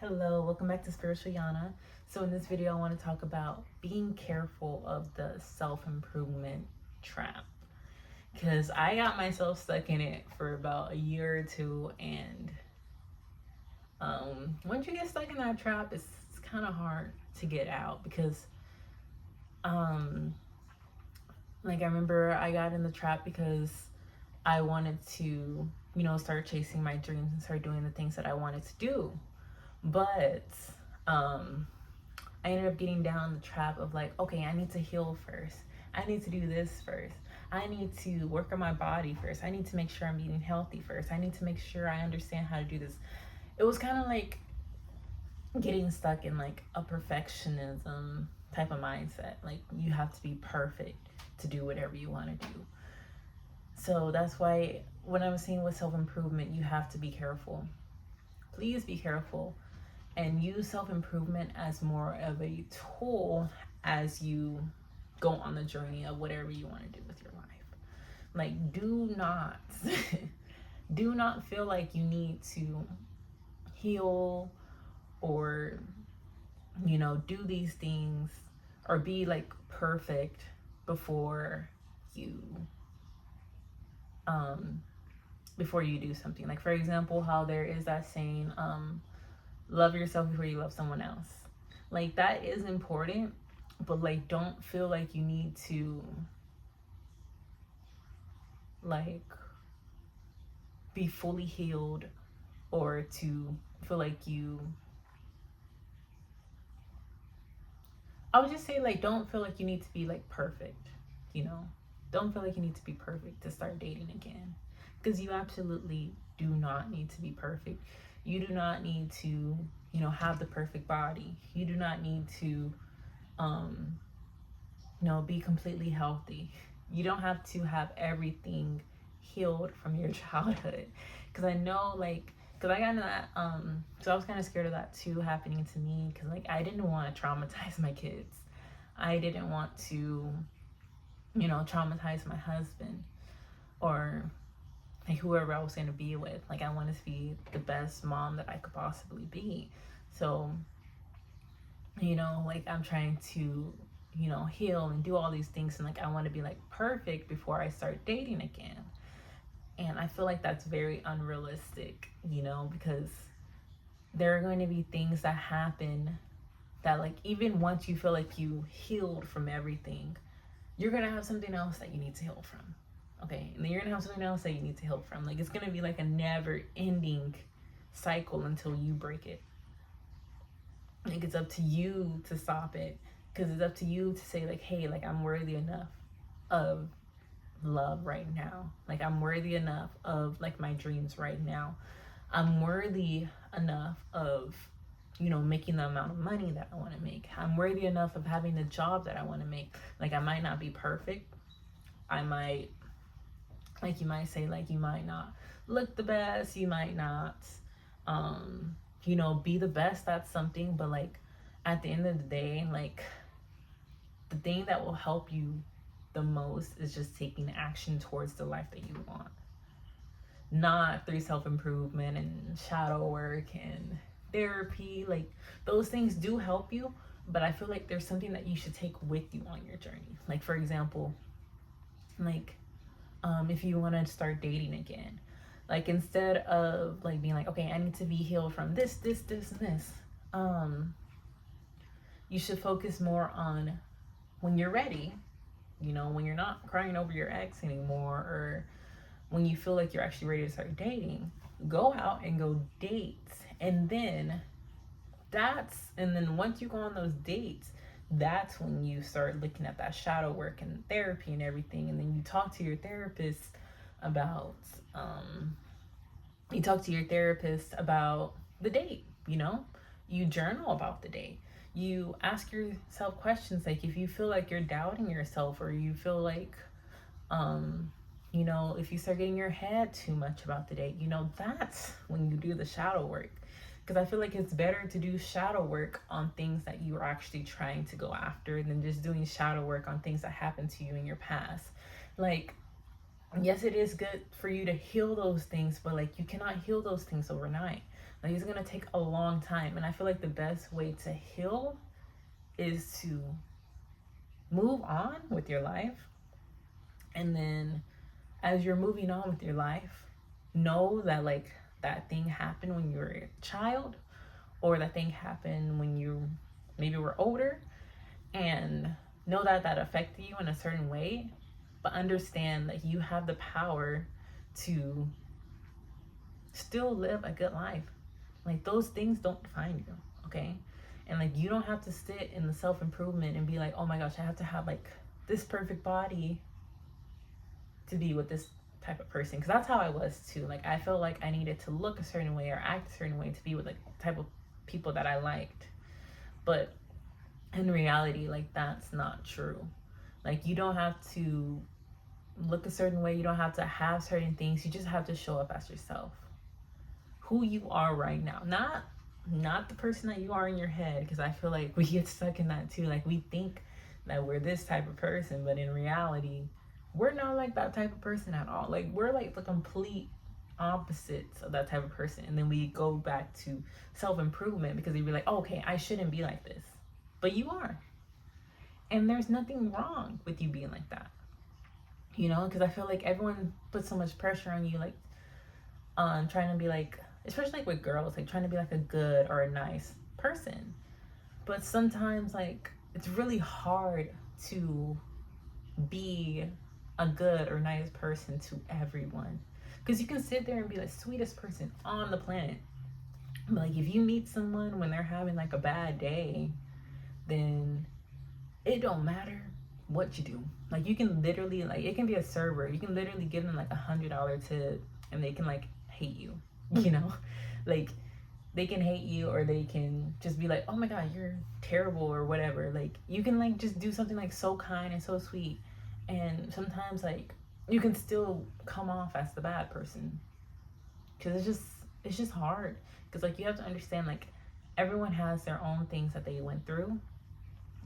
Hello, welcome back to Spiritual Yana. So in this video, I want to talk about being careful of the self-improvement trap. Because I got myself stuck in it for about a year or two, and once you get stuck in that trap, it's kind of hard to get out because, um, like I remember I got in the trap because I wanted to, start chasing my dreams and start doing the things that I wanted to do. But um, I ended up getting down the trap of like, okay, I need to heal first. I need to do this first. I need to work on my body first. I need to make sure I'm eating healthy first. I need to make sure I understand how to do this. It was kind of like getting stuck in like a perfectionism type of mindset. Like you have to be perfect to do whatever you want to do. So that's why when I was saying with self improvement, you have to be careful. Please be careful and use self improvement as more of a tool as you go on the journey of whatever you want to do with your life. Like, do not, do not feel like you need to heal or, do these things or be like perfect before you, um, before you do something. Like, for example, how there is that saying, love yourself before you love someone else. Like that is important, but like don't feel like you need to like be fully healed or to feel like you I would just say like don't feel like you need to be like perfect, you know? Don't feel like you need to be perfect to start dating again. Because you absolutely do not need to be perfect. You do not need to, have the perfect body. You do not need to um be completely healthy. You don't have to have everything healed from your childhood. Because I know, like, because I got into that, so I was kind of scared of that too happening to me. Because, like, I didn't want to traumatize my kids. I didn't want to, traumatize my husband or like whoever I was going to be with. Like, I wanted to be the best mom that I could possibly be. So, like I'm trying to, heal and do all these things. And like, I want to be like perfect before I start dating again. And I feel like that's very unrealistic, because there are going to be things that happen that, like, even once you feel like you healed from everything, you're going to have something else that you need to heal from. Okay. And then you're going to have something else that you need to heal from. Like, it's going to be like a never ending cycle until you break it. Like it's up to you to stop it, because it's up to you to say like, hey, like I'm worthy enough of love right now. Like I'm worthy enough of like my dreams right now. I'm worthy enough of, making the amount of money that I want to make. I'm worthy enough of having the job that I want to make. Like I might not be perfect. I might, like you might say, like you might not look the best. You might not, be the best at something. But like at the end of the day, like the thing that will help you the most is just taking action towards the life that you want. Not through self improvement and shadow work and therapy. Like those things do help you, but I feel like there's something that you should take with you on your journey. Like for example, like if you want to start dating again, like instead of like being like, okay, I need to be healed from this, and this, you should focus more on when you're ready, when you're not crying over your ex anymore, or when you feel like you're actually ready to start dating, go out and go date. And then once you go on those dates, that's when you start looking at that shadow work and therapy and everything. And then you talk to your therapist about, the date, you journal about the date. You ask yourself questions like if you feel like you're doubting yourself, or you feel like if you start getting your head too much about the date, that's when you do the shadow work. Because I feel like it's better to do shadow work on things that you are actually trying to go after than just doing shadow work on things that happened to you in your past. Like, yes, it is good for you to heal those things, but like you cannot heal those things overnight. Like, it's gonna take a long time. And I feel like the best way to heal is to move on with your life. And then as you're moving on with your life, know that like that thing happened when you were a child, or that thing happened when you maybe were older, and know that that affected you in a certain way, but understand that you have the power to still live a good life. Like, those things don't define you, okay? And like, you don't have to sit in the self-improvement and be like, oh my gosh, I have to have like this perfect body to be with this type of person. Because that's how I was too. Like, I felt like I needed to look a certain way or act a certain way to be with like the type of people that I liked. But in reality, like, that's not true. Like, you don't have to look a certain way, you don't have to have certain things, you just have to show up as yourself, who you are right now, not the person that you are in your head. Because I feel like we get stuck in that too. Like, we think that we're this type of person, but in reality we're not like that type of person at all. Like, we're like the complete opposites of that type of person. And then we go back to self-improvement because we'd be like, oh, okay, I shouldn't be like this, but you are. And there's nothing wrong with you being like that, you know? Because I feel like everyone puts so much pressure on you, like on trying to be like, especially like with girls, like trying to be like a good or a nice person. But sometimes like it's really hard to be a good or nice person to everyone, because you can sit there and be the sweetest person on the planet, but like if you meet someone when they're having like a bad day, then it don't matter what you do. Like, you can literally, like, it can be a server, you can literally give them like $100 tip and they can like hate you, you know? Like, they can hate you, or they can just be like, oh my god, you're terrible, or whatever. Like, you can like just do something like so kind and so sweet, and sometimes like you can still come off as the bad person, because it's just hard. Because like, you have to understand, like, everyone has their own things that they went through,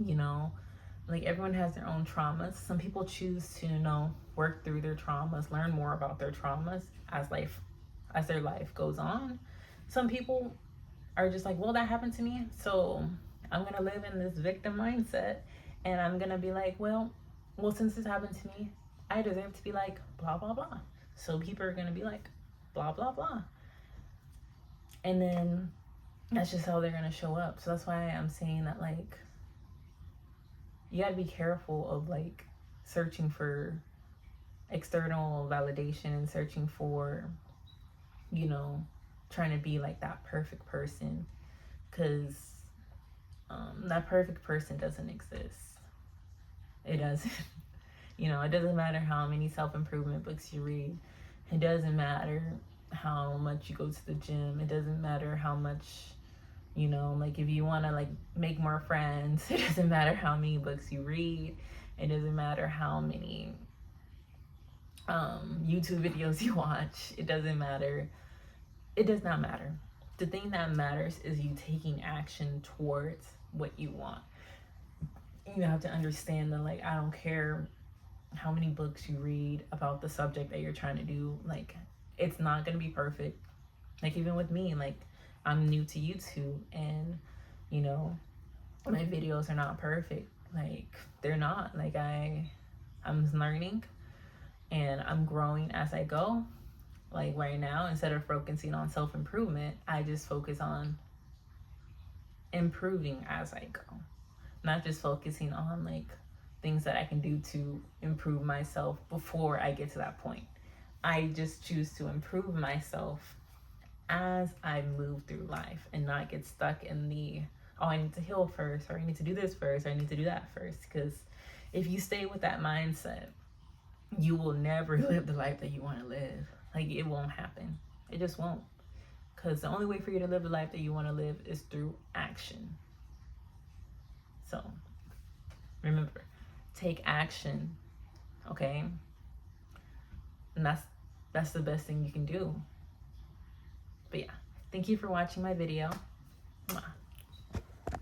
you know? Like, everyone has their own traumas. Some people choose to, you know, work through their traumas, learn more about their traumas as their life goes on. Some people are just like, well, that happened to me, so I'm gonna live in this victim mindset, and I'm gonna be like, well, since this happened to me, I deserve to be like blah blah blah. So people are gonna be like blah blah blah, and then that's just how they're gonna show up. So that's why I'm saying that, like, you gotta be careful of like searching for external validation and searching for, you know, trying to be like that perfect person, because that perfect person doesn't exist. It doesn't. You know, it doesn't matter how many self-improvement books you read, it doesn't matter how much you go to the gym, it doesn't matter how much, you know, like, if you want to like make more friends, it doesn't matter how many books you read, it doesn't matter how many YouTube videos you watch, it doesn't matter. It does not matter. The thing that matters is you taking action towards what you want. You have to understand that, like, I don't care how many books you read about the subject that you're trying to do, like, it's not gonna be perfect. Like, even with me, like, I'm new to YouTube, and, you know, my videos are not perfect. Like, they're not. Like, I'm learning and I'm growing as I go. Like, right now, instead of focusing on self-improvement, I just focus on improving as I go. Not just focusing on like things that I can do to improve myself before I get to that point. I just choose to improve myself as I move through life, and not get stuck in the, oh, I need to heal first, or I need to do this first, or I need to do that first. Because if you stay with that mindset, you will never live the life that you want to live. Like, it won't happen. It just won't. Because the only way for you to live the life that you want to live is through action. So remember, take action, okay? And that's the best thing you can do. But yeah, thank you for watching my video. Mwah.